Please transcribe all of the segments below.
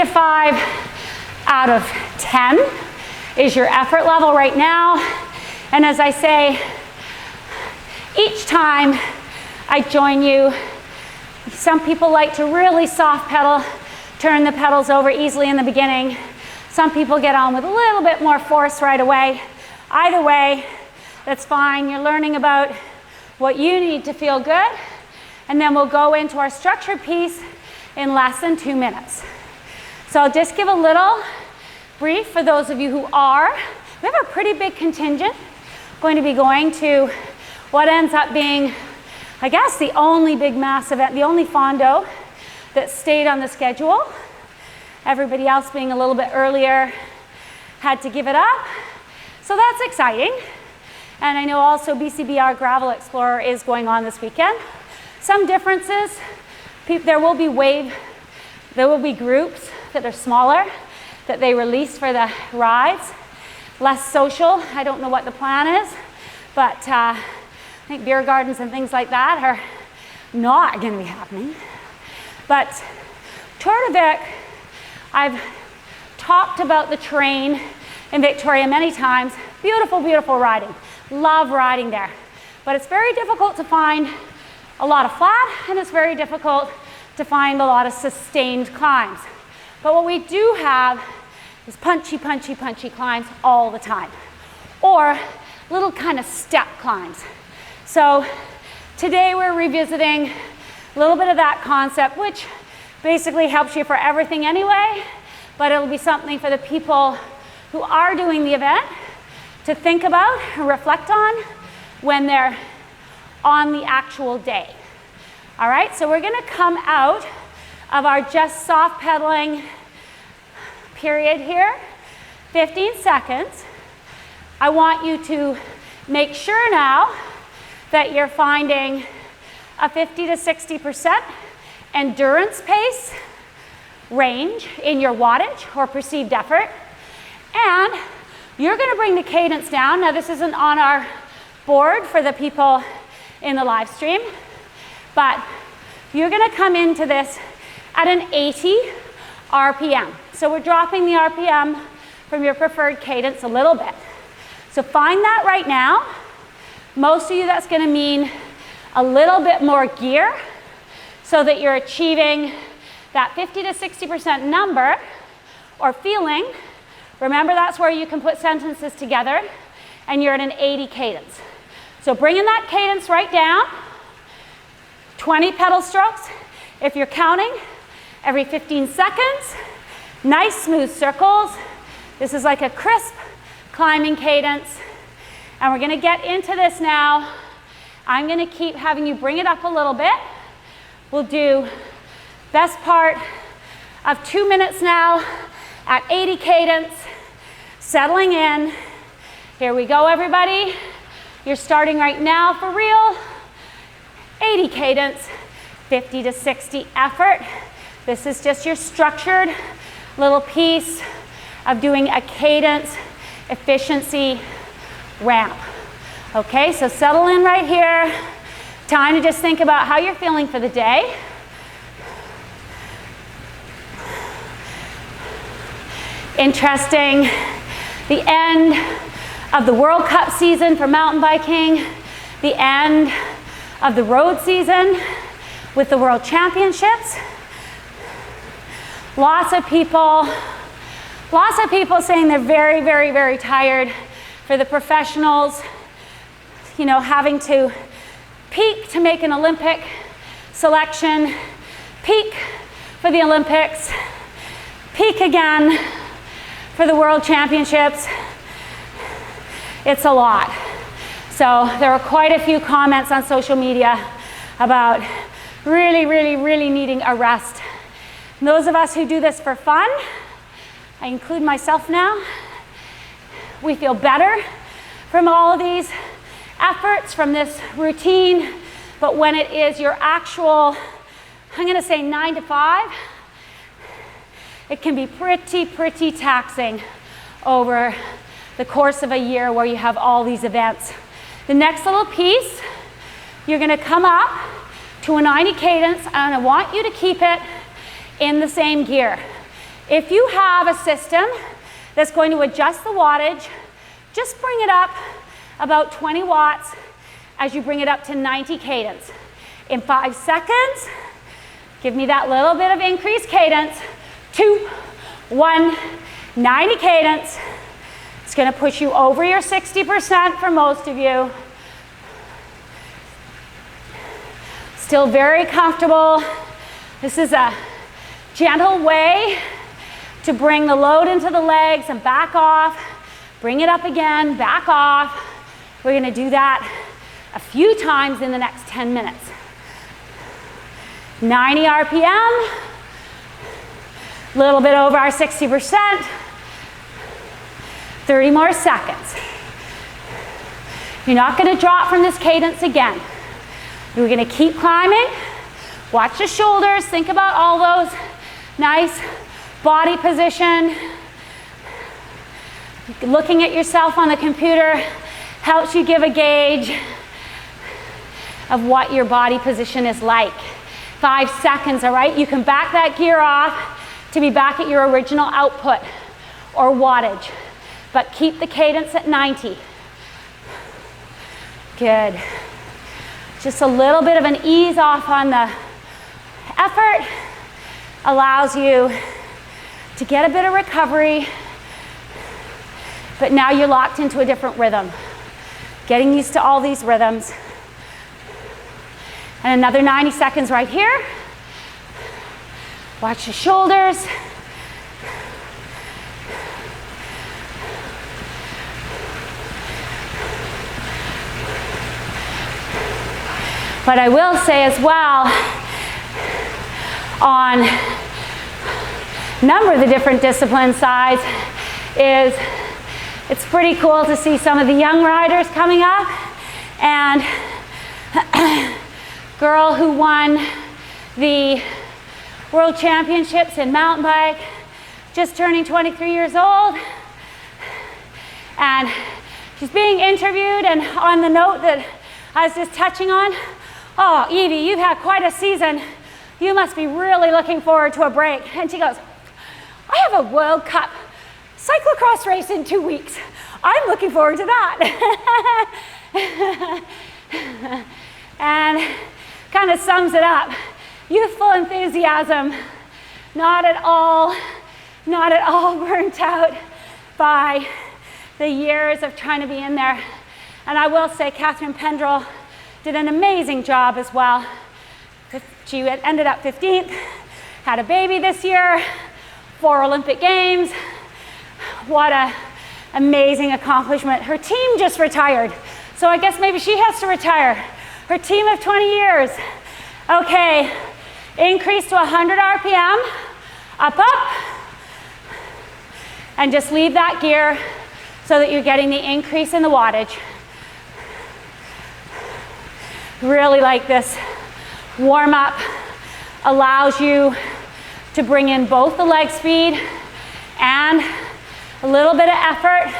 to 5 out of 10 is your effort level right now. And as I say, each time I join you, some people like to really soft pedal, turn the pedals over easily in the beginning. Some people get on with a little bit more force right away. Either way, that's fine. You're learning about what you need to feel good, and then we'll go into our structured piece in less than 2 minutes. So I'll just give a little brief for those of you who are. We have a pretty big contingent going to be going to what ends up being, I guess, the only big mass event, the only Fondo that stayed on the schedule. Everybody else being a little bit earlier had to give it up. So that's exciting. And I know also BCBR Gravel Explorer is going on this weekend. Some differences, there will be groups that are smaller that they release for the rides. Less social, I don't know what the plan is, but I think beer gardens and things like that are not going to be happening. But Tour de Vic, I've talked about the terrain in Victoria many times. Beautiful, beautiful riding. Love riding there. But it's very difficult to find a lot of flat, and it's very difficult to find a lot of sustained climbs. But what we do have is punchy, punchy, punchy climbs all the time. Or little kind of step climbs. So today we're revisiting a little bit of that concept, which basically helps you for everything anyway, but it'll be something for the people who are doing the event to think about and reflect on when they're on the actual day. All right, so we're gonna come out of our just soft pedaling period here, 15 seconds. I want you to make sure now that you're finding a 50 to 60% endurance pace range in your wattage or perceived effort. And you're going to bring the cadence down. Now this isn't on our board for the people in the live stream, but you're going to come into this at an 80 RPM. So we're dropping the RPM from your preferred cadence a little bit. So find that right now. Most of you, that's going to mean a little bit more gear so that you're achieving that 50 to 60% number or feeling. Remember, that's where you can put sentences together and you're at an 80 cadence. So bringing that cadence right down, 20 pedal strokes. If you're counting, every 15 seconds, nice smooth circles. This is like a crisp climbing cadence. And we're gonna get into this now. I'm gonna keep having you bring it up a little bit. We'll do best part of 2 minutes now at 80 cadence, settling in. Here we go, everybody. You're starting right now for real. 80 cadence, 50 to 60 effort. This is just your structured little piece of doing a cadence efficiency ramp. Okay, so settle in right here. Time to just think about how you're feeling for the day. Interesting, the end of the World Cup season for mountain biking, the end of the road season with the World Championships. Lots of people saying they're very, very, very tired. For the professionals, you know, having to peak to make an Olympic selection, peak for the Olympics, peak again for the World Championships. It's a lot. So there were quite a few comments on social media about really, really, really needing a rest. And those of us who do this for fun, I include myself now, we feel better from all of these efforts, from this routine. But when it is your actual, I'm going to say 9 to 5, it can be pretty taxing over the course of a year where you have all these events. The next little piece, you're going to come up to a 90 cadence, and I want you to keep it in the same gear. If you have a system that's going to adjust the wattage, just bring it up about 20 watts as you bring it up to 90 cadence. In 5 seconds, give me that little bit of increased cadence. 2, 1, 90 cadence. It's going to push you over your 60% for most of you. Still very comfortable. This is a gentle way to bring the load into the legs and back off. Bring it up again, back off. We're going to do that a few times in the next 10 minutes. 90 RPM, a little bit over our 60%, 30 more seconds. You're not going to drop from this cadence again. We're going to keep climbing. Watch the shoulders, think about all those nice body position. Looking at yourself on the computer helps you give a gauge of what your body position is like. 5 seconds, all right? You can back that gear off to be back at your original output or wattage, but keep the cadence at 90. Good. Just a little bit of an ease off on the effort allows you to get a bit of recovery, but now you're locked into a different rhythm. Getting used to all these rhythms. And another 90 seconds right here. Watch the shoulders. But I will say as well, on a number of the different discipline sides, is it's pretty cool to see some of the young riders coming up. And girl who won the World Championships in mountain bike, just turning 23 years old. And she's being interviewed, and on the note that I was just touching on, oh, Evie, you've had quite a season. You must be really looking forward to a break. And she goes, I have a World Cup cyclocross race in 2 weeks. I'm looking forward to that. And kind of sums it up. Youthful enthusiasm, not at all burnt out by the years of trying to be in there. And I will say Catherine Pendrell did an amazing job as well. She ended up 15th, had a baby this year, 4 Olympic Games. What an amazing accomplishment. Her team just retired, so I guess maybe she has to retire. Her team of 20 years. Okay, increase to 100 RPM, up, and just leave that gear so that you're getting the increase in the wattage. Really like this warm up, allows you to bring in both the leg speed and a little bit of effort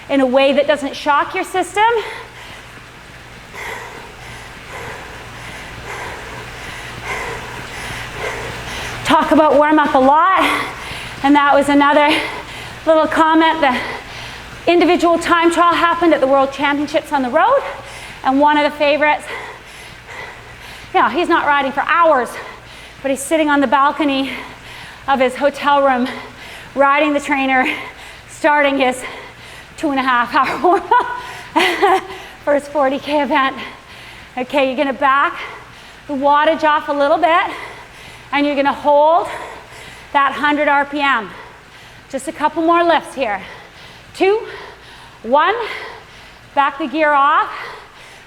in a way that doesn't shock your system. Talk about warm up a lot, and that was another little comment. The individual time trial happened at the World Championships on the road, and one of the favorites, you know, he's not riding for hours, but he's sitting on the balcony of his hotel room, riding the trainer, starting his 2.5-hour warm-up for his 40K event. Okay, you're gonna back the wattage off a little bit, and you're gonna hold that 100 RPM. Just a couple more lifts here. 2, 1, back the gear off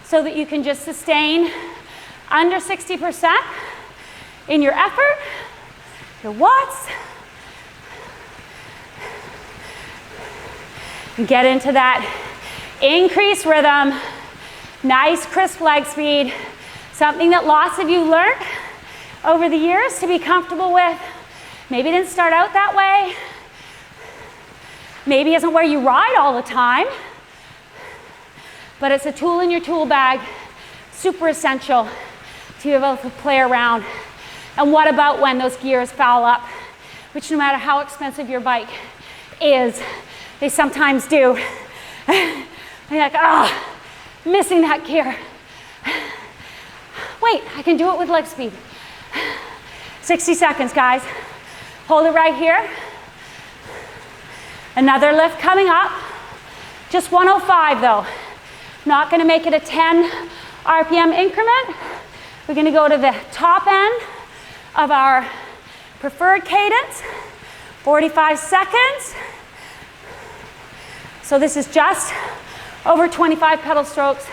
so that you can just sustain under 60% in your effort, your watts. And get into that increased rhythm, nice crisp leg speed, something that lots of you learned over the years to be comfortable with. Maybe it didn't start out that way. Maybe it isn't where you ride all the time, but it's a tool in your tool bag, super essential to be able to play around. And what about when those gears foul up which no matter how expensive your bike is, they sometimes do. They're like, oh, missing that gear. Wait, I can do it with leg speed. 60 seconds, guys. Hold it right here. Another lift coming up. Just 105 though. Not gonna make it a 10 RPM increment. We're gonna go to the top end of our preferred cadence. 45 seconds. So this is just over 25 pedal strokes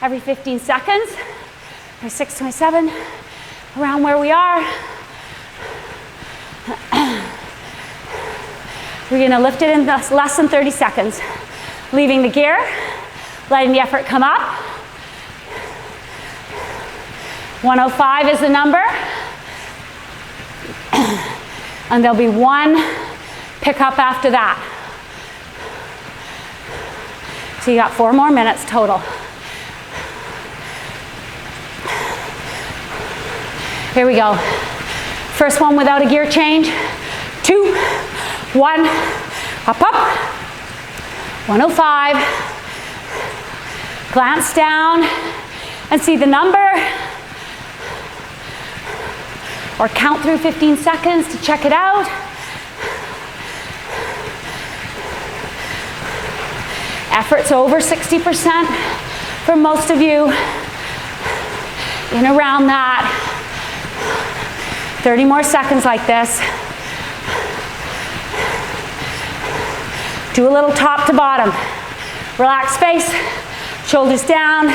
every 15 seconds. 26, 27, around where we are. We're gonna lift it in less than 30 seconds. Leaving the gear, letting the effort come up. 105 is the number. And there'll be one pickup after that. So you got 4 more minutes total. Here we go. First one without a gear change. 2, 1, up, up. 105. Glance down and see the number. Or count through 15 seconds to check it out. Effort's over 60% for most of you. In around that. 30 more seconds like this. Do a little top to bottom. Relax face, shoulders down,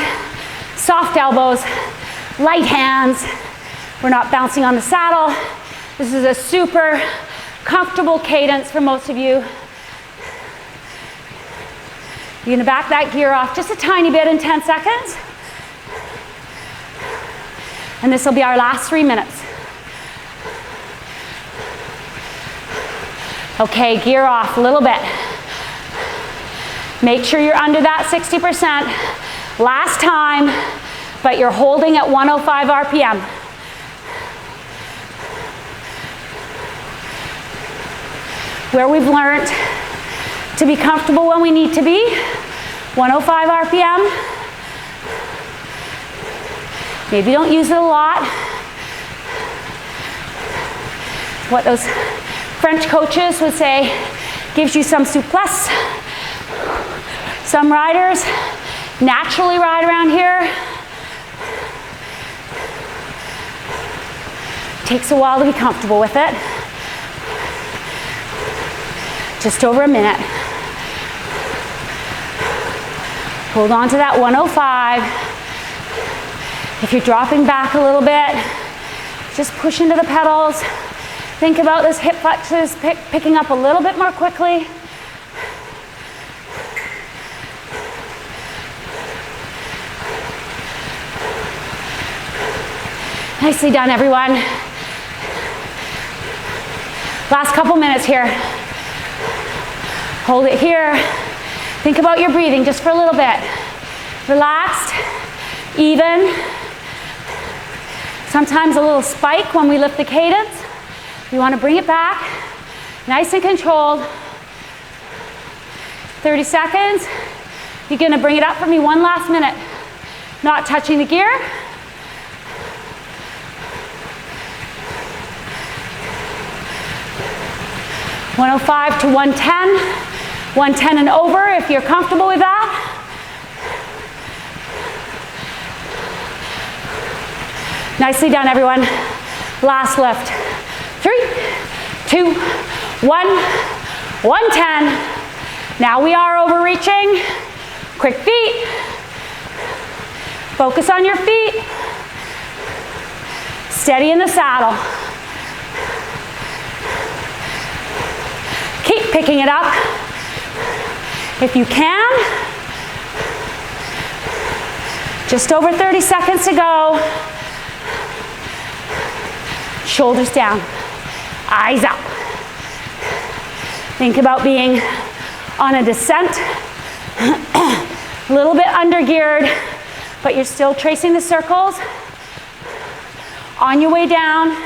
soft elbows, light hands. We're not bouncing on the saddle. This is a super comfortable cadence for most of you. You're gonna back that gear off just a tiny bit in 10 seconds. And this will be our last 3 minutes. Okay, gear off a little bit. Make sure you're under that 60%. Last time, but you're holding at 105 RPM. Where we've learned to be comfortable when we need to be, 105 RPM. Maybe don't use it a lot. What those French coaches would say, gives you some souplesse. Some riders naturally ride around here. Takes a while to be comfortable with it. Just over a minute. Hold on to that 105. If you're dropping back a little bit, just push into the pedals. Think about those hip flexors picking up a little bit more quickly. Nicely done, everyone. Last couple minutes here. Hold it here. Think about your breathing just for a little bit. Relaxed, even. Sometimes a little spike when we lift the cadence. You want to bring it back, nice and controlled. 30 seconds. You're going to bring it up for me one last minute. Not touching the gear. (105 to 110). 110 and over if you're comfortable with that. Nicely done, everyone. Last lift. 3, 2, 1, 110. Now we are overreaching. Quick feet. Focus on your feet. Steady in the saddle. Keep picking it up. If you can. Just over 30 seconds to go. Shoulders down. Eyes up. Think about being on a descent. A little bit under geared, but you're still tracing the circles. On your way down.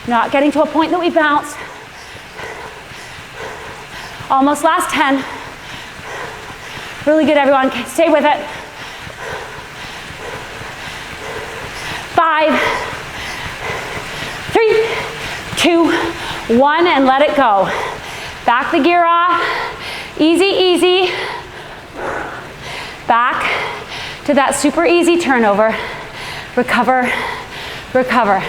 Not getting to a point that we bounce. Almost last 10. Really good, everyone. Stay with it. 5, 3, 2, 1, and let it go. Back the gear off. Easy, easy. Back to that super easy turnover. Recover, recover.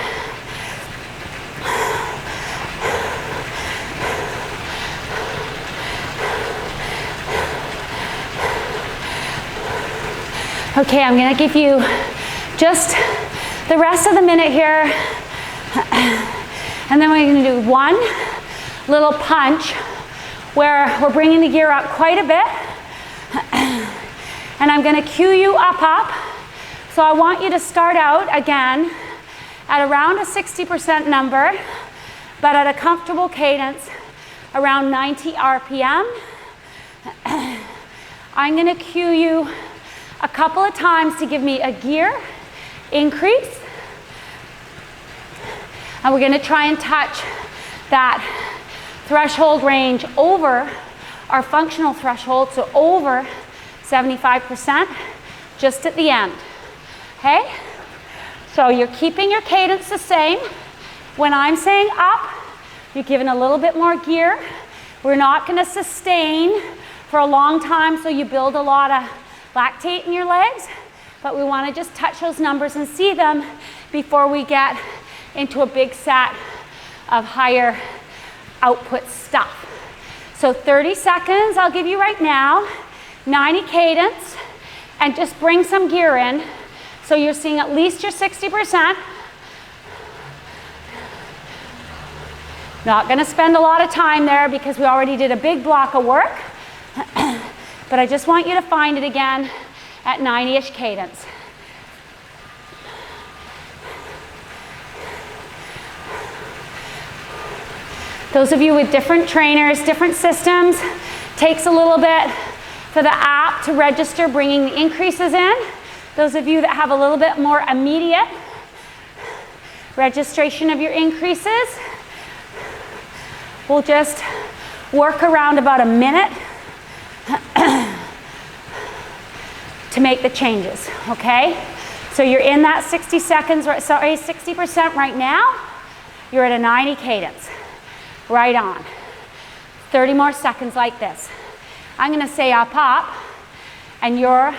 Okay, I'm gonna give you just the rest of the minute here. And then we're gonna do one little punch where we're bringing the gear up quite a bit. And I'm gonna cue you up. So I want you to start out again at around a 60% number, but at a comfortable cadence, around 90 RPM. I'm gonna cue you a couple of times to give me a gear increase. And we're gonna try and touch that threshold range over our functional threshold, so over 75%, just at the end, okay? So you're keeping your cadence the same. When I'm saying up, you're giving a little bit more gear. We're not gonna sustain for a long time, so you build a lot of lactate in your legs, but we wanna just touch those numbers and see them before we get into a big set of higher output stuff. So 30 seconds I'll give you right now, 90 cadence, and just bring some gear in. So you're seeing at least your 60%. Not gonna spend a lot of time there because we already did a big block of work. But I just want you to find it again at 90-ish cadence. Those of you with different trainers, different systems, takes a little bit for the app to register bringing the increases in. Those of you that have a little bit more immediate registration of your increases, we'll just work around about a minute to make the changes, okay? So you're in that 60% right now. You're at a 90 cadence, right on. 30 more seconds like this. I'm gonna say up, and you're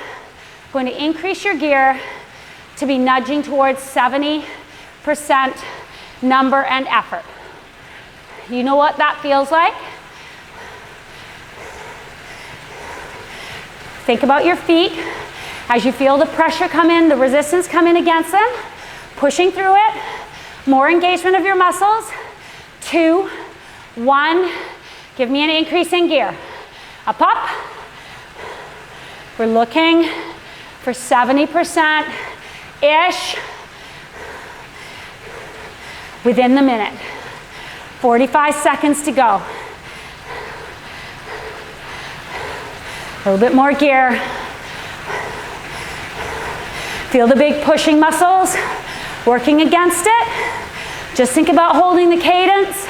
going to increase your gear to be nudging towards 70% number and effort. You know what that feels like? Think about your feet. As you feel the pressure come in, the resistance come in against them, pushing through it, more engagement of your muscles. 2, 1, give me an increase in gear. Up. We're looking for 70%-ish within the minute. 45 seconds to go. A little bit more gear. Feel the big pushing muscles working against it. Just think about holding the cadence.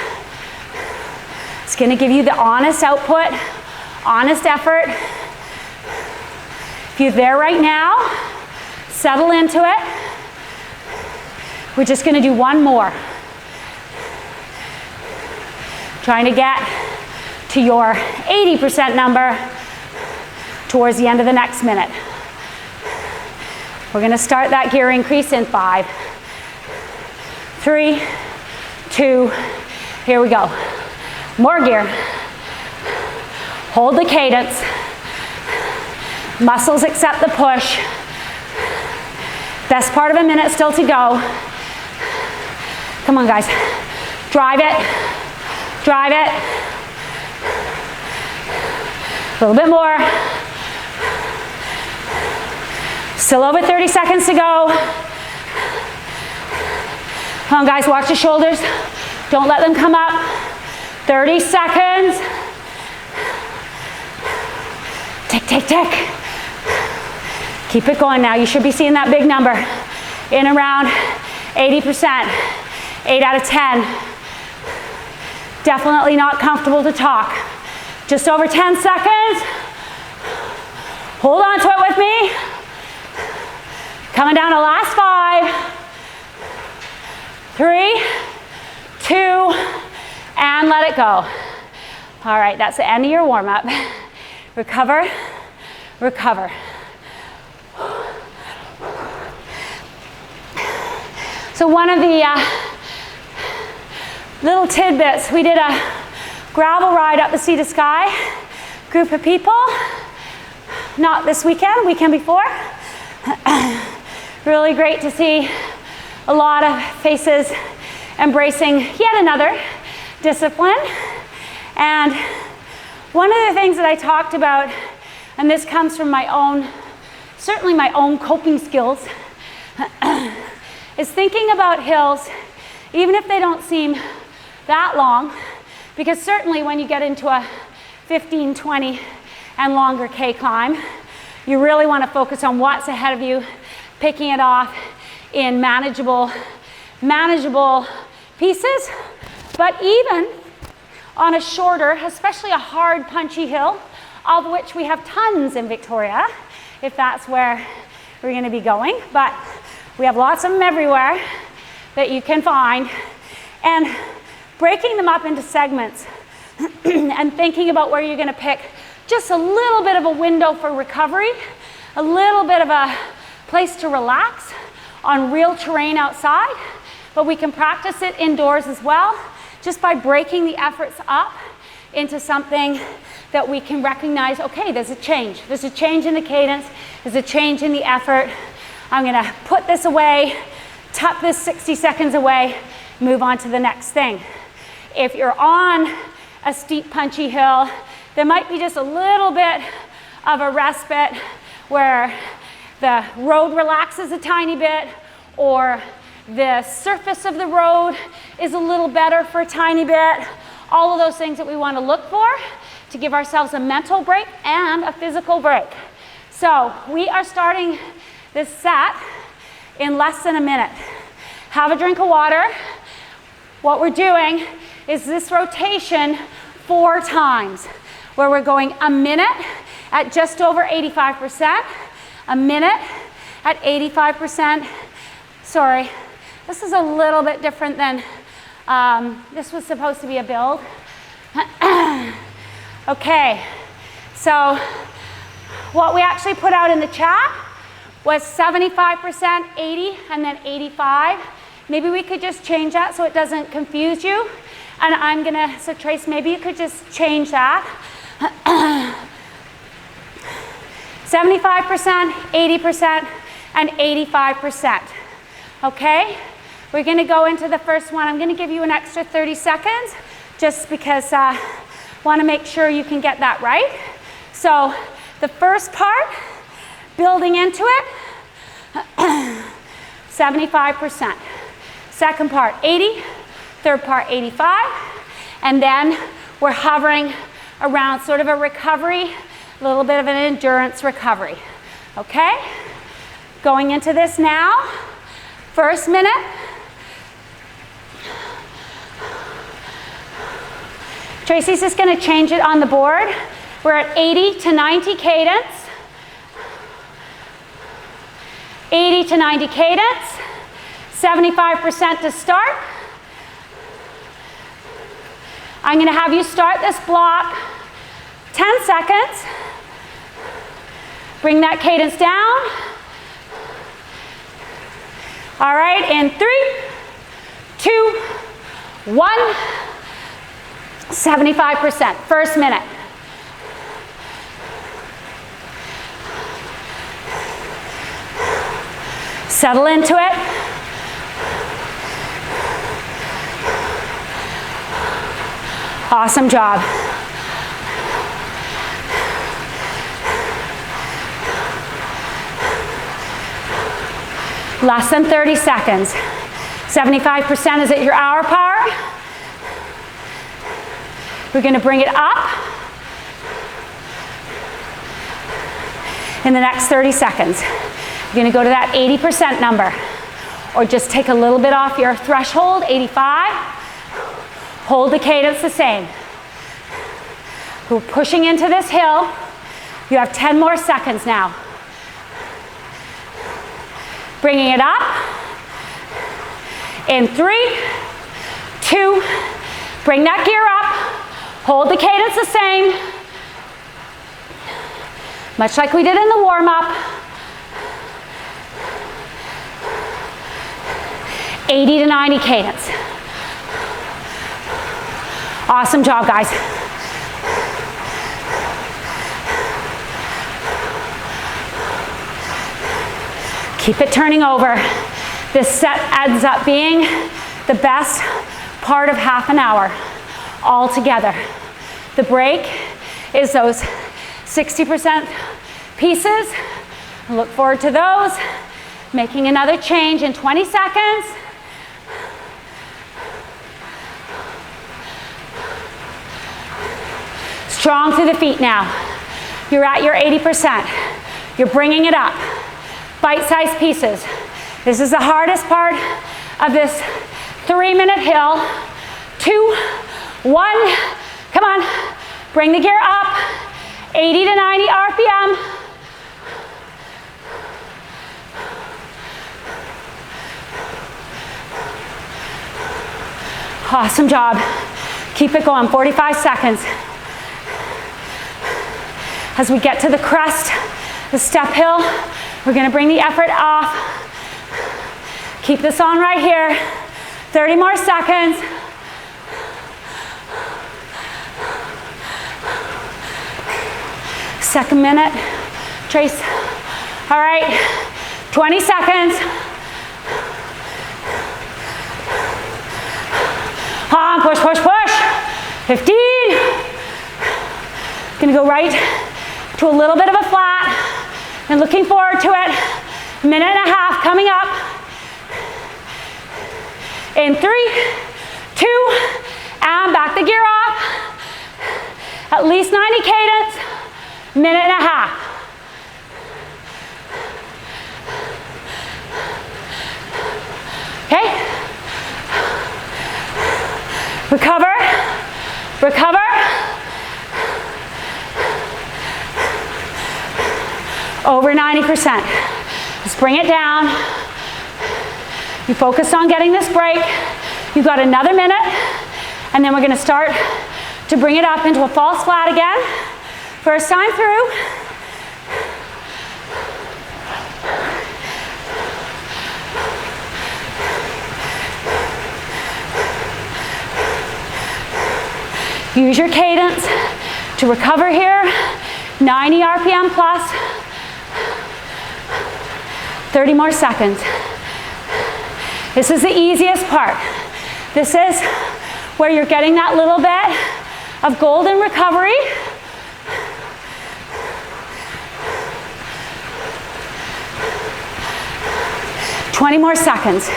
It's going to give you the honest output, honest effort. If you're there right now, settle into it. We're just going to do one more. Trying to get to your 80% number towards the end of the next minute. We're gonna start that gear increase in 5, 3, 2, here we go. More gear. Hold the cadence. Muscles accept the push. Best part of a minute still to go. Come on, guys. Drive it. Drive it. A little bit more. Still over 30 seconds to go. Come on, guys, watch the shoulders. Don't let them come up. 30 seconds. Tick, tick, tick. Keep it going now. You should be seeing that big number in around 80%. 8 out of 10. Definitely not comfortable to talk. Just over 10 seconds. Hold on to it with me. Coming down to last 5, 3, 2, and let it go. All right, that's the end of your warm-up. Recover, recover. So one of the little tidbits, we did a gravel ride up the Sea to Sky, group of people, not this weekend, weekend before. Really great to see a lot of faces embracing yet another discipline. And one of the things that I talked about, and this comes from my own, certainly my own coping skills, is thinking about hills, even if they don't seem that long, because certainly when you get into a 15, 20 and longer K climb, you really want to focus on what's ahead of you, picking it off in manageable pieces. But even on a shorter, especially a hard, punchy hill, of which we have tons in Victoria, if that's where we're going to be going, but we have lots of them everywhere that you can find, and breaking them up into segments and thinking about where you're going to pick just a little bit of a window for recovery, a little bit of a place to relax on real terrain outside, but we can practice it indoors as well, just by breaking the efforts up into something that we can recognize, okay, there's a change. There's a change in the cadence, there's a change in the effort. I'm gonna put this away, tuck this 60 seconds away, move on to the next thing. If you're on a steep, punchy hill, there might be just a little bit of a respite where the road relaxes a tiny bit, or the surface of the road is a little better for a tiny bit. All of those things that we want to look for to give ourselves a mental break and a physical break. So we are starting this set in less than a minute. Have a drink of water. What we're doing is this rotation 4 times, where we're going a minute at just over 85%, a minute at 85%. Sorry, this is a little bit different than, this was supposed to be a build. Okay, so what we actually put out in the chat was 75%, 80, and then 85. Maybe we could just change that so it doesn't confuse you. And I'm gonna, so Trace, maybe you could just change that. 75%, 80%, and 85%. Okay? We're gonna go into the first one. I'm gonna give you an extra 30 seconds just because I wanna make sure you can get that right. So the first part, building into it, 75%. Second part, 80. Third part, 85. And then we're hovering around sort of a recovery, a little bit of an endurance recovery. Okay? Going into this now. First minute. Tracy's just going to change it on the board. We're at 80 to 90 cadence. 80 to 90 cadence. 75% to start. I'm going to have you start this block 10 seconds. Bring that cadence down. All right, in 3, 2, 1. 75%, first minute. Settle into it. Awesome job. Less than 30 seconds. 75% is at your hour power. We're going to bring it up in the next 30 seconds. We're going to go to that 80% number. or just take a little bit off your threshold, 85. Hold the cadence the same. We're pushing into this hill. You have 10 more seconds now. Bringing it up. In 3, 2, bring that gear up. Hold the cadence the same. Much like we did in the warm-up. 80 to 90 cadence. Awesome job, guys. Keep it turning over. This set ends up being the best part of half an hour all together. The break is those 60% pieces. Look forward to those. Making another change in 20 seconds. Strong through the feet now. You're at your 80%. You're bringing it up. Bite-sized pieces. This is the hardest part of this 3-minute hill. 2, 1, come on. Bring the gear up. 80 to 90 RPM. Awesome job. Keep it going, 45 seconds. As we get to the crest, the step hill, we're gonna bring the effort off. Keep this on right here. 30 more seconds. Second minute, Trace. All right, 20 seconds. On, push, push, push. 15. Gonna go right to a little bit of a flat and looking forward to it. Minute and a half coming up. In 3, 2, and back the gear up. At least 90 cadence. Minute and a half. Okay? Recover, recover. Over 90%. Just bring it down. You focus on getting this break. You've got another minute, and then we're gonna start to bring it up into a false flat again. First time through. Use your cadence to recover here. 90 RPM plus. 30 more seconds. This is the easiest part. This is where you're getting that little bit of golden recovery. $20 more seconds.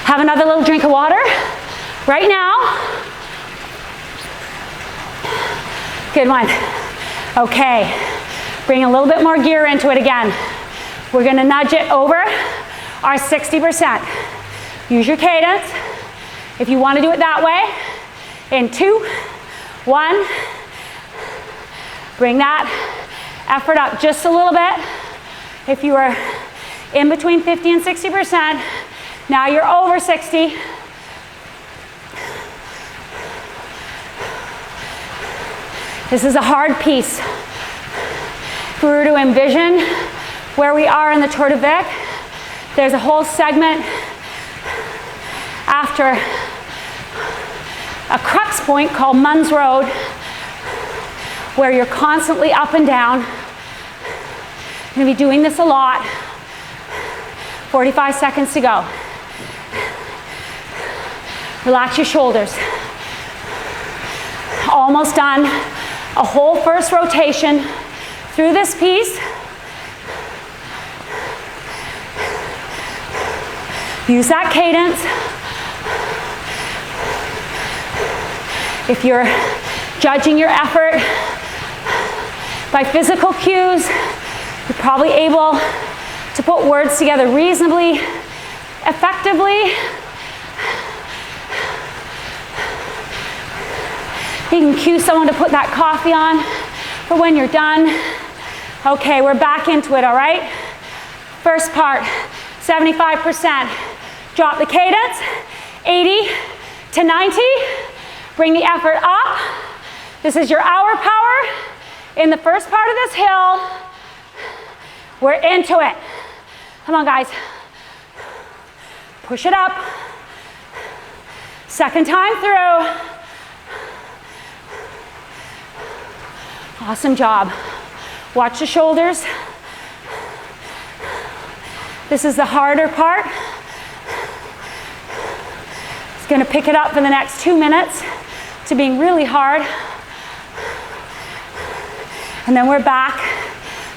Have another little drink of water right now. Good one. Okay, bring a little bit more gear into it again. We're gonna nudge it over our 60%. Use your cadence. If you wanna do it that way, in 2, 1, bring that effort up just a little bit. If you are in between 50 and 60%, now you're over 60. This is a hard piece. If we were to envision where we are in the Tour de Vic, there's a whole segment after a crux point called Munns Road, where you're constantly up and down. You're gonna be doing this a lot. 45 seconds to go. Relax your shoulders. Almost done. A whole first rotation through this piece. Use that cadence. If you're judging your effort by physical cues, you're probably able to put words together reasonably, effectively. You can cue someone to put that coffee on for when you're done. Okay, we're back into it, all right? First part, 75%. Drop the cadence, 80 to 90. Bring the effort up. This is your hour power. In the first part of this hill, we're into it. Come on, guys. Push it up. Second time through. Awesome job. Watch the shoulders. This is the harder part. It's going to pick it up for the next 2 minutes to being really hard. And then we're back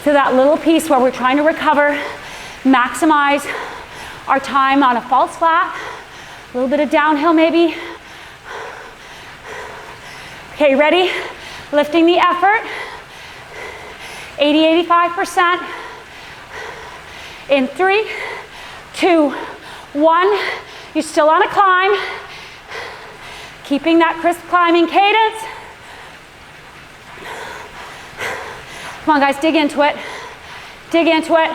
to that little piece where we're trying to recover, maximize our time on a false flat, a little bit of downhill maybe. Okay, ready? Lifting the effort, 80, 85%. In 3, 2, 1. You're still on a climb. Keeping that crisp climbing cadence. Come on, guys, dig into it. Dig into it.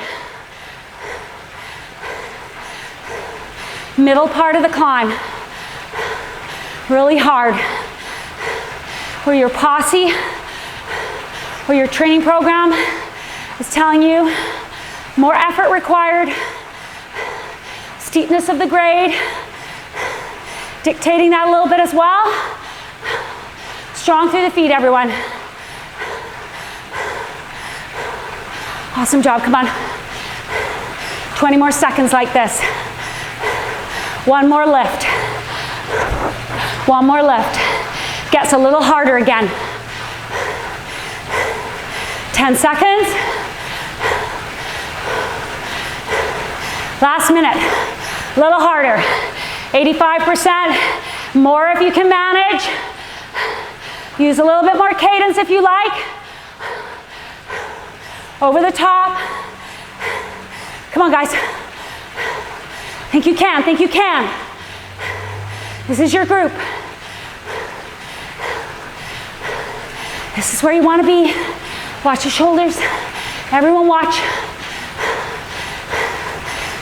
Middle part of the climb. Really hard. Where your posse, where your training program is telling you more effort required, steepness of the grade, dictating that a little bit as well. Strong through the feet, everyone. Awesome job, come on. 20 more seconds like this. One more lift. One more lift. Gets a little harder again. 10 seconds. Last minute. A little harder. 85%. More if you can manage. Use a little bit more cadence if you like. Over the top. Come on, guys. Think you can, think you can. This is your group. This is where you want to be. Watch your shoulders. Everyone watch.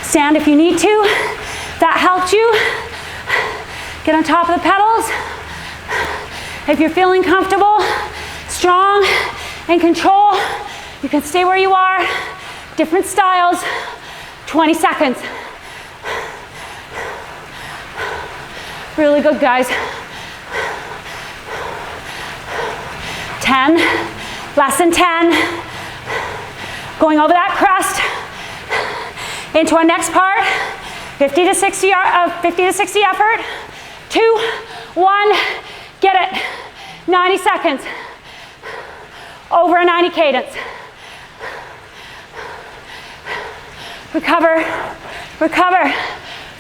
Stand if you need to. If that helped you. Get on top of the pedals. If you're feeling comfortable, strong, in control, you can stay where you are. Different styles. 20 seconds. Really good, guys. 10, less than 10. Going over that crest. Into our next part. 50 to 60 effort. 2, 1, get it. 90 seconds. Over a 90 cadence. Recover, recover.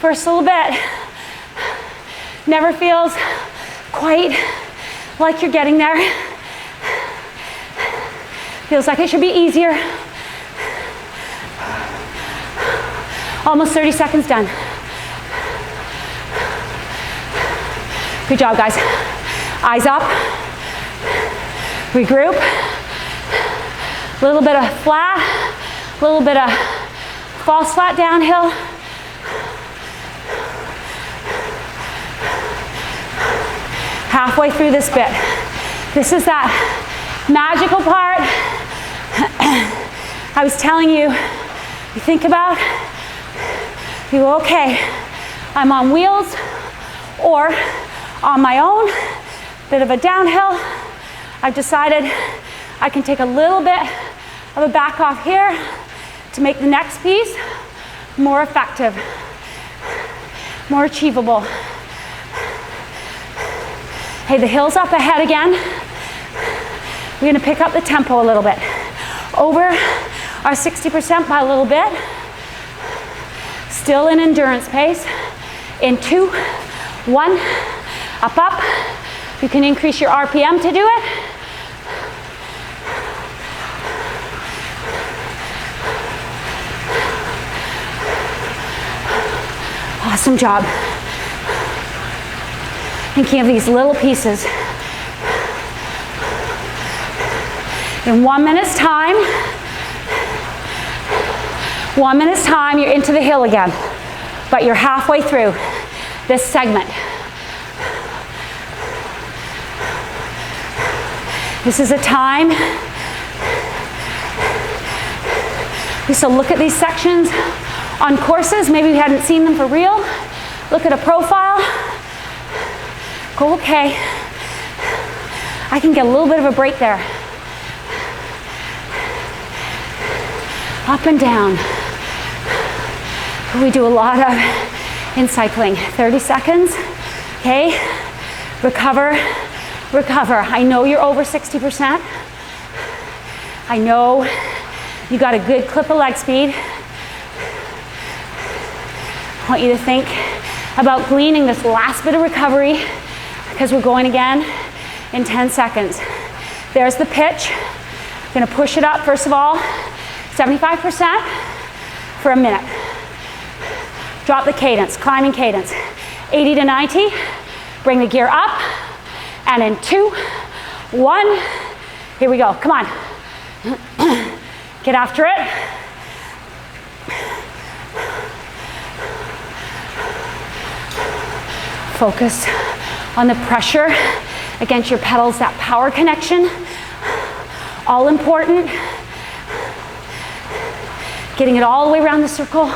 First little bit. Never feels quite like you're getting there. Feels like it should be easier. Almost 30 seconds done. Good job, guys. Eyes up. Regroup. A little bit of flat, a little bit of false flat downhill. Halfway through this bit. This is that magical part I was telling you. You think about, you go, okay, I'm on wheels or on my own, bit of a downhill. I've decided I can take a little bit of a back off here to make the next piece more effective, more achievable. Hey, the hill's up ahead again. We're gonna pick up the tempo a little bit. Over our 60% by a little bit. Still in endurance pace. In 2, 1, up, up. You can increase your RPM to do it. Awesome job. Thinking of these little pieces. In 1 minute's time, 1 minute's time, you're into the hill again. But you're halfway through this segment. This is a time. We used to look at these sections on courses. Maybe we hadn't seen them for real. Look at a profile. Go, okay. I can get a little bit of a break there. Up and down. We do a lot of in cycling. 30 seconds. Okay. Recover. Recover. I know you're over 60%. I know you got a good clip of leg speed. I want you to think about gleaning this last bit of recovery because we're going again in 10 seconds. There's the pitch. I'm gonna push it up first of all, 75% for a minute. Drop the cadence, climbing cadence. 80 to 90, bring the gear up, and in 2, 1, here we go, come on. Get after it. Focus on the pressure against your pedals, that power connection. All important. Getting it all the way around the circle.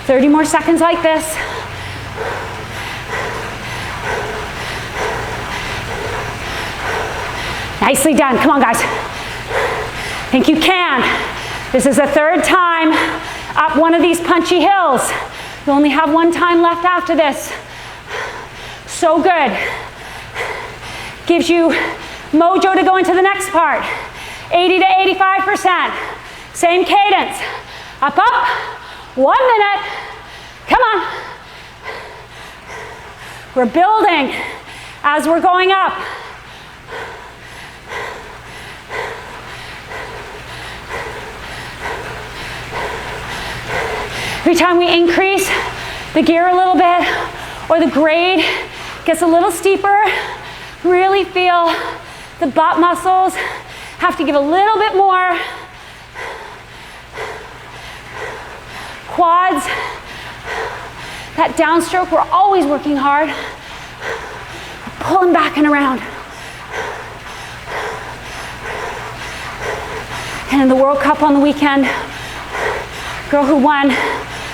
30 more seconds like this. Nicely done. Come on, guys. Think you can. This is the third time up one of these punchy hills. You only have 1 time left after this. So good. Gives you mojo to go into the next part. 80 to 85%. Same cadence. Up, up. 1 minute. Come on. We're building as we're going up. Every time we increase the gear a little bit or the grade gets a little steeper, really feel the butt muscles have to give a little bit more. Quads, that downstroke, we're always working hard. Pulling back and around. And in the World Cup on the weekend, girl who won,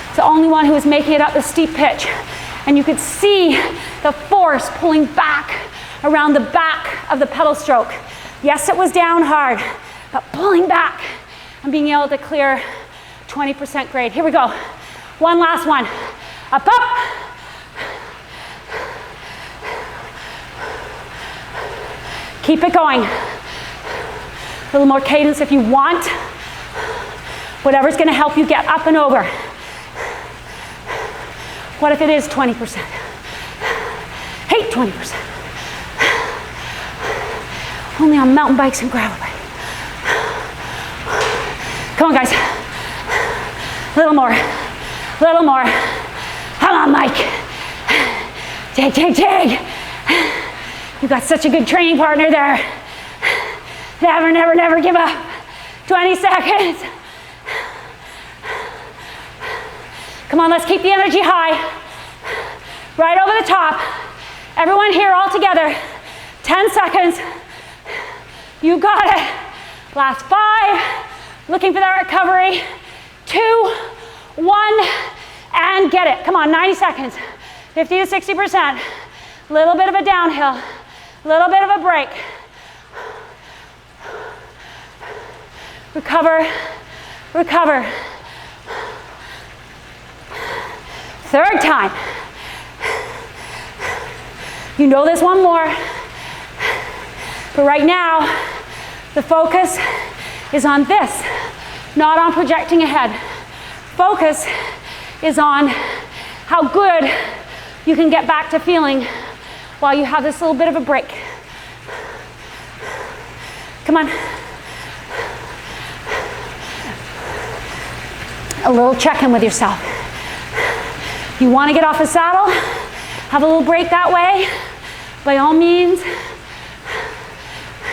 it's the only one who was making it up the steep pitch. And you could see the force pulling back around the back of the pedal stroke. Yes, it was down hard, but pulling back and being able to clear 20% grade. Here we go. One last one. Up, up. Keep it going. A little more cadence if you want. Whatever's gonna help you get up and over. What if it is 20%? Hate 20%. Only on mountain bikes and gravel bikes. Come on, guys. A little more. A little more. Come on, Mike. Dig, dig, dig. You got such a good training partner there. Never, never, never give up. 20 seconds. Come on, let's keep the energy high. Right over the top. Everyone here all together. 10 seconds. You got it. Last 5. Looking for that recovery. 2, 1, and get it. Come on, 90 seconds. 50 to 60%. Little bit of a downhill. Little bit of a break. Recover, recover. Third time. You know there's one more. But right now, the focus is on this, not on projecting ahead. Focus is on how good you can get back to feeling while you have this little bit of a break. Come on. A little check-in with yourself. You want to get off the saddle, have a little break that way. By all means,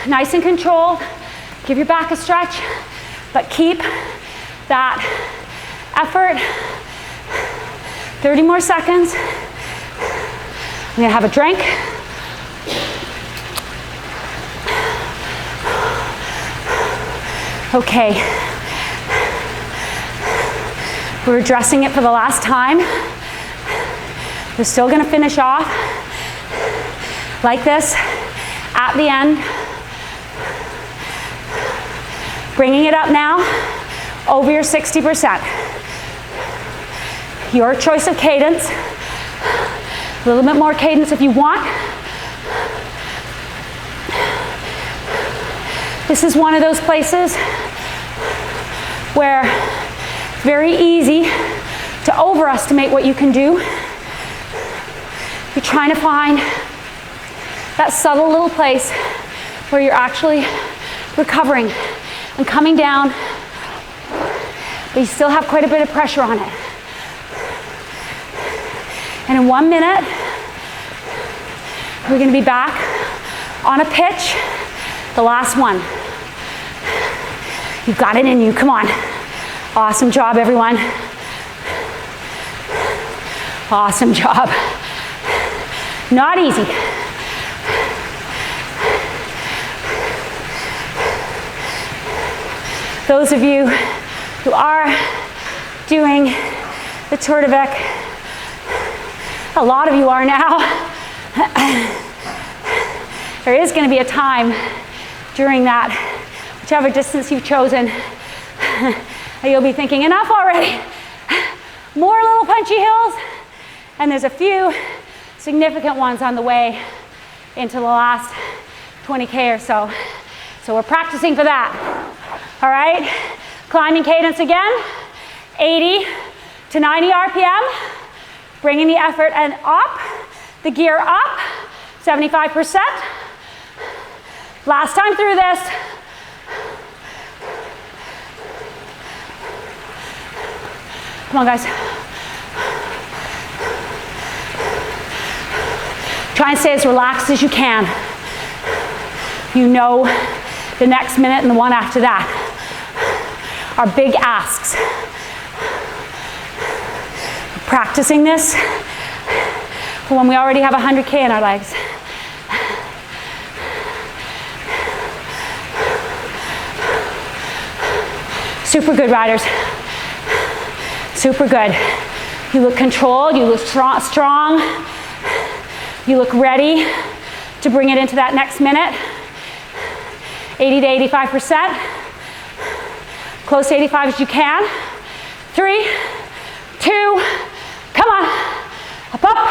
nice and controlled. Give your back a stretch, but keep that effort. 30 more seconds. I'm gonna have a drink. Okay. We're addressing it for the last time. We're still gonna finish off like this at the end. Bringing it up now over your 60%. Your choice of cadence. A little bit more cadence if you want. This is one of those places where it's very easy to overestimate what you can do. You're trying to find that subtle little place where you're actually recovering and coming down, but you still have quite a bit of pressure on it. And in 1 minute, we're gonna be back on a pitch, the last one. You've got it in you, come on. Awesome job, everyone. Awesome job. Not easy. Those of you who are doing the Tour de Bec, a lot of you are now. There is going to be a time during that, whichever distance you've chosen, that you'll be thinking, enough already. More little punchy hills, and there's a few significant ones on the way into the last 20K or so. So we're practicing for that. All right, climbing cadence again, 80 to 90 RPM, bringing the effort and up, the gear up, 75%. Last time through this. Come on, guys. Try and stay as relaxed as you can. You know the next minute and the one after that are big asks. Practicing this for when we already have 100K in our legs. Super good, riders. Super good. You look controlled, you look strong. You look ready to bring it into that next minute. 80 to 85%. Close to 85 as you can. 3, 2, come on. Up, up.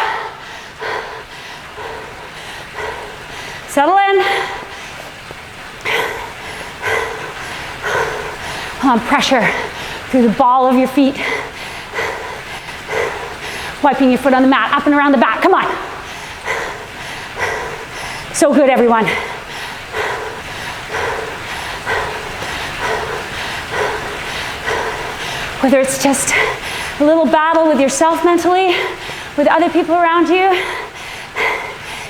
Settle in. Pressure through the ball of your feet. Wiping your foot on the mat, up and around the back. Come on. So good, everyone. Whether it's just a little battle with yourself mentally, with other people around you,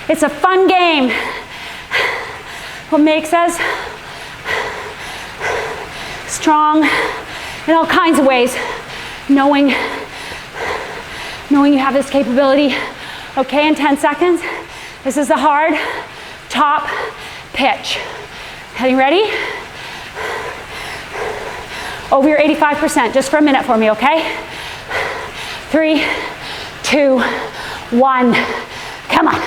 it's a fun game. What makes us strong in all kinds of ways, knowing you have this capability. Okay, in 10 seconds, this is the hard top pitch. Heading ready? Over your 85%, just for a minute for me, okay? 3, 2, 1, come on.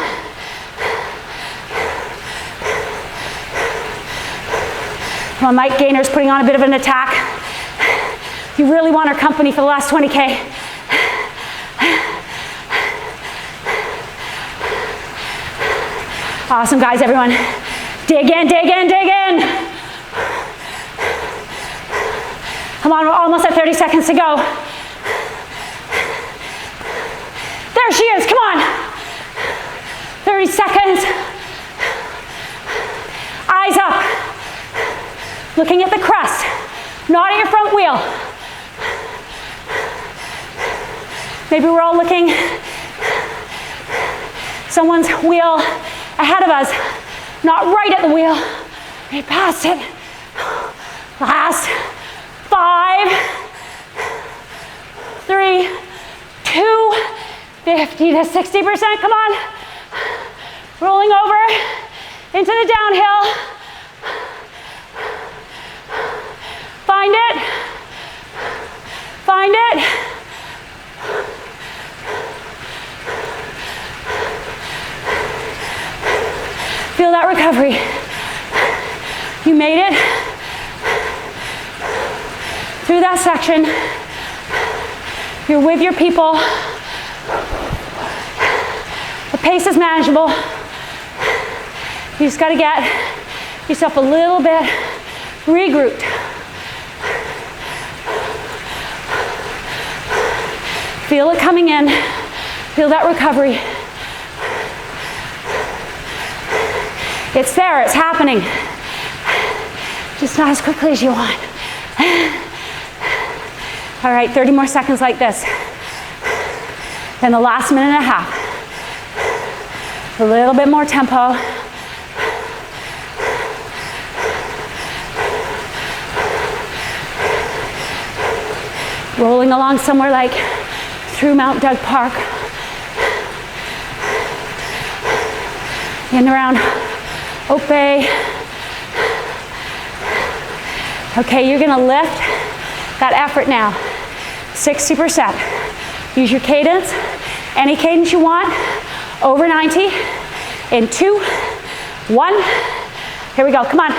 Come on, Mike Gaynor's putting on a bit of an attack. You really want our company for the last 20K. Awesome, guys, everyone. Dig in, dig in, dig in. Come on, we're almost at 30 seconds to go. There she is, come on. 30 seconds. Eyes up. Looking at the crest, not at your front wheel. Maybe we're all looking someone's wheel ahead of us, not right at the wheel, right past it. Last 5, 3, 2, 50 to 60%, come on. Rolling over into the downhill. Find it. Find it. Feel that recovery. You made it through that section. You're with your people. The pace is manageable. You just got to get yourself a little bit regrouped. Feel it coming in. Feel that recovery. It's there, it's happening. Just not as quickly as you want. All right, 30 more seconds like this. Then the last minute and a half. A little bit more tempo. Rolling along somewhere like through Mount Doug Park. In around Oak Bay. Okay, you're gonna lift that effort now. 60%. Use your cadence, any cadence you want, over 90. In 2, 1. Here we go, come on.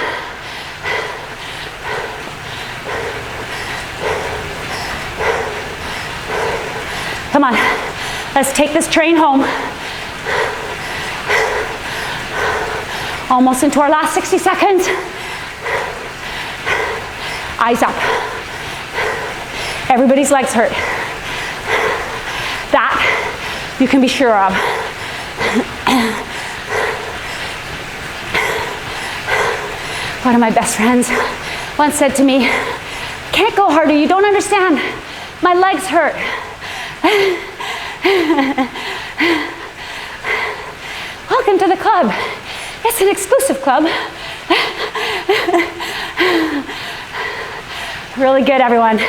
Come on, let's take this train home. Almost into our last 60 seconds. Eyes up. Everybody's legs hurt. That you can be sure of. One of my best friends once said to me, "Can't go harder, you don't understand. My legs hurt." Welcome to the club. It's an exclusive club. Really good, everyone.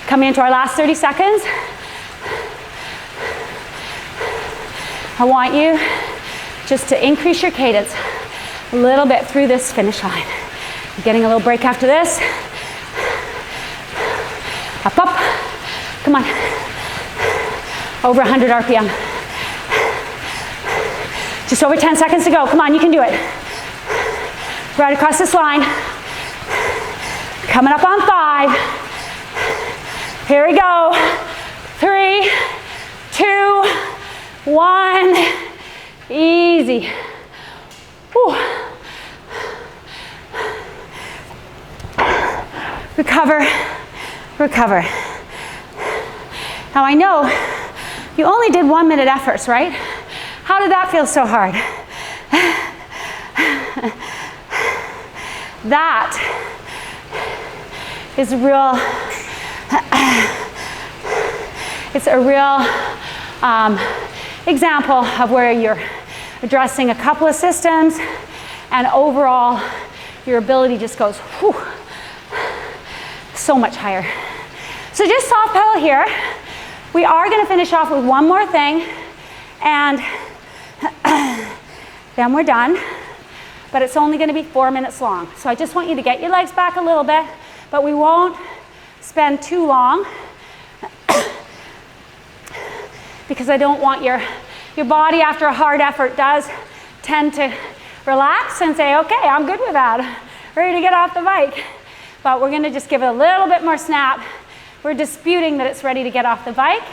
Coming into our last 30 seconds. I want you just to increase your cadence a little bit through this finish line. You're getting a little break after this. Up, up. Come on. Over 100 RPM. Just over 10 seconds to go. Come on, you can do it. Right across this line. Coming up on 5. Here we go. 3, 2, 1. Easy. Whew. Recover, recover. Now I know you only did 1 minute efforts, right? How did that feel so hard? That is real, it's a real example of where you're addressing a couple of systems and overall your ability just goes whew, so much higher. So just soft pedal here. We are going to finish off with one more thing and then we're done, but it's only going to be 4 minutes long. So I just want you to get your legs back a little bit, but we won't spend too long because I don't want your body after a hard effort does tend to relax and say, okay, I'm good with that, ready to get off the bike. But we're going to just give it a little bit more snap. We're disputing that it's ready to get off the bike.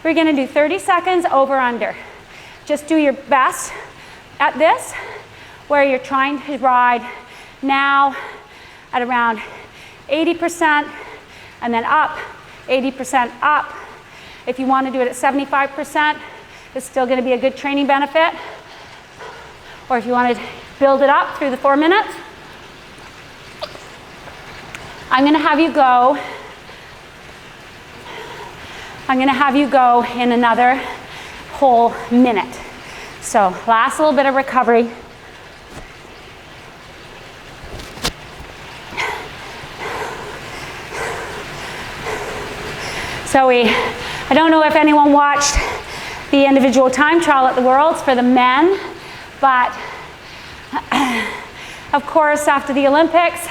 We're going to do 30 seconds over under. Just do your best at this, where you're trying to ride now at around 80% and then up, 80% up. If you want to do it at 75%, it's still going to be a good training benefit. Or if you want to build it up through the 4 minutes, I'm going to have you go I'm gonna have you go in another whole minute. So last little bit of recovery. So I don't know if anyone watched the individual time trial at the Worlds for the men, but of course after the Olympics,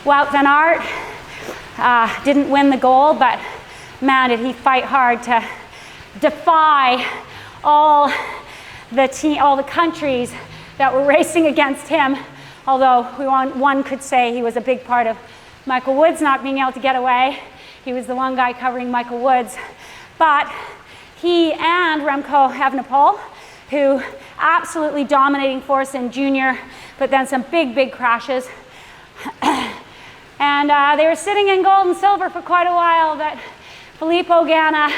Wout van Aert didn't win the gold, but man, did he fight hard to defy all the countries that were racing against him, although one could say he was a big part of Michael Woods not being able to get away. He was the one guy covering Michael Woods. But he and Remco Evenepoel, who absolutely dominating force in junior, but then some big crashes. And they were sitting in gold and silver for quite a while, but Filippo Ganna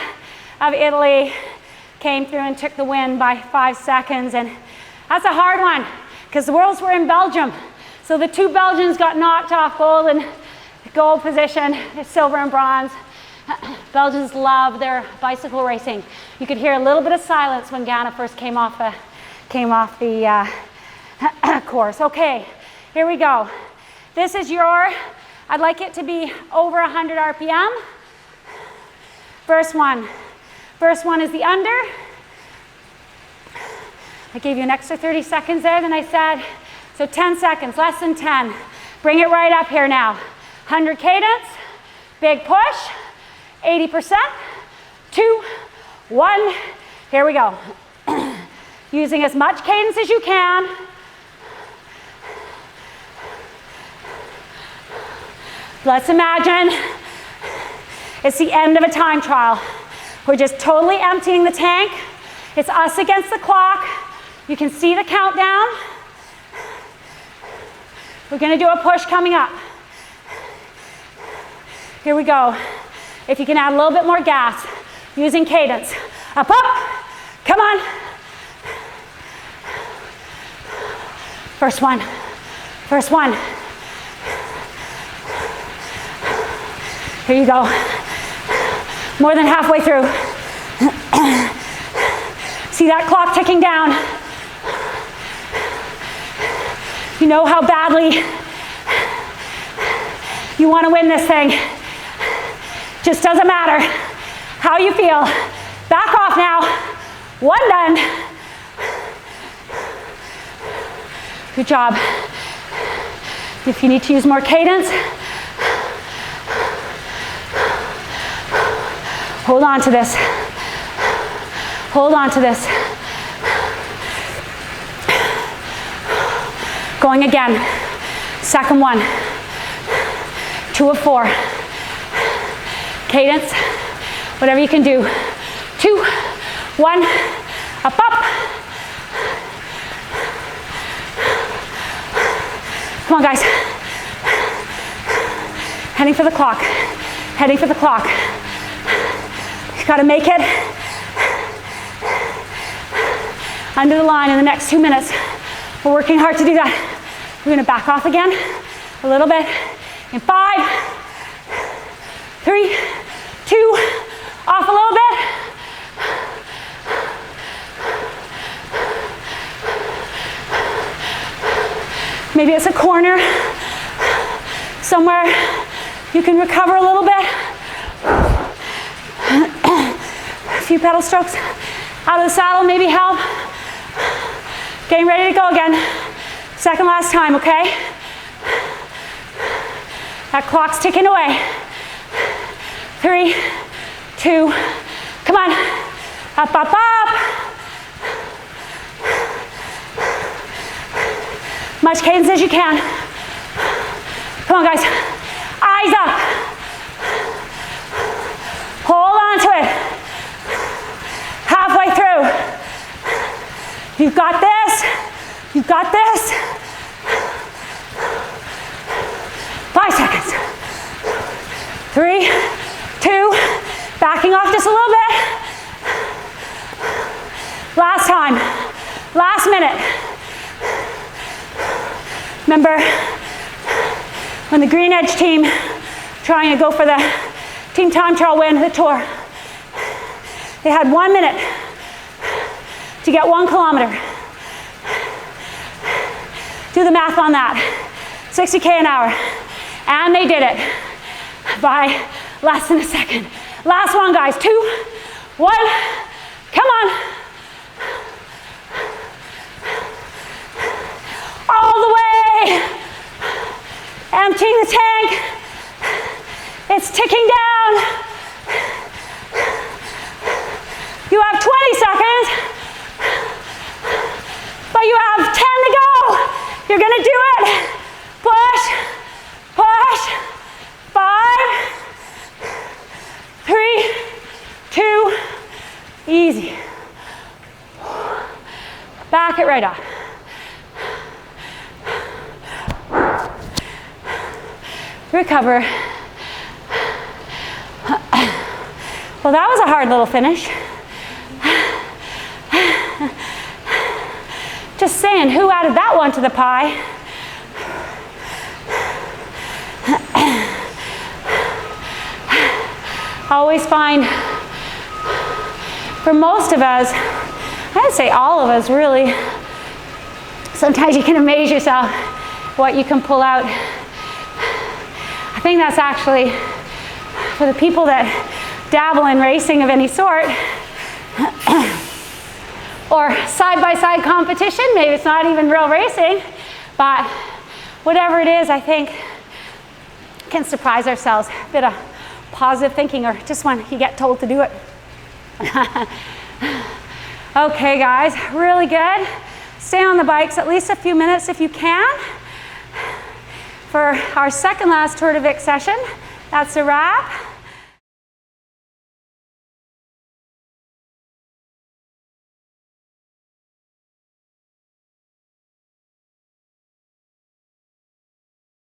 of Italy came through and took the win by 5 seconds. And that's a hard one, because the Worlds were in Belgium. So the two Belgians got knocked off gold position, silver and bronze. Belgians love their bicycle racing. You could hear a little bit of silence when Ganna first came off the course. Okay, here we go. This is I'd like it to be over 100 RPM. First one is the under. I gave you an extra 30 seconds there than I said. So 10 seconds, less than 10. Bring it right up here now. 100 cadence, big push, 80%, 2, 1, here we go. Using as much cadence as you can. Let's imagine it's the end of a time trial. We're just totally emptying the tank. It's us against the clock. You can see the countdown. We're gonna do a push coming up. Here we go. If you can add a little bit more gas, using cadence. Up, come on. First one. Here you go. More than halfway through. See that clock ticking down? You know how badly you want to win this thing. Just doesn't matter how you feel. Back off now. One done. Good job. If you need to use more cadence, hold on to this. Hold on to this. Going again. Second one. 2 of 4. Cadence. Whatever you can do. 2, 1. Up. Come on, guys. Heading for the clock. Heading for the clock. You gotta make it under the line in the next 2 minutes. We're working hard to do that. We're gonna back off again a little bit in 5, 3, 2, off a little bit. Maybe it's a corner somewhere you can recover a little bit. A few pedal strokes out of the saddle maybe help. Getting ready to go again. Second last time, okay? That clock's ticking away. 3, 2, come on. Up. Much cadence as you can. Come on, guys. Eyes up. Hold on to it. Halfway through. You've got this. You've got this. 5 seconds. 3, 2, backing off just a little bit. Last time. Last minute. Remember when the Green Edge team trying to go for the team time trial win of the tour. They had 1 minute to get 1 kilometer. Do the math on that. 60K an hour. And they did it by less than a second. Last one, guys. 2, 1. Come on. All the way. Emptying the tank. It's ticking down. You have 20 seconds, but you have 10 to go. You're gonna do it. Push, push. 5, 3, 2, easy. Back it right off. Recover. Well, that was a hard little finish. Just saying, who added that one to the pie? I always find, for most of us, I'd say all of us really, sometimes you can amaze yourself what you can pull out. I think that's actually, for the people that dabble in racing of any sort, or side-by-side competition, maybe it's not even real racing, but whatever it is, I think can surprise ourselves. A bit of positive thinking, or just when you get told to do it. Okay, guys, really good. Stay on the bikes at least a few minutes if you can. For our second last Tour de Vic session, that's a wrap.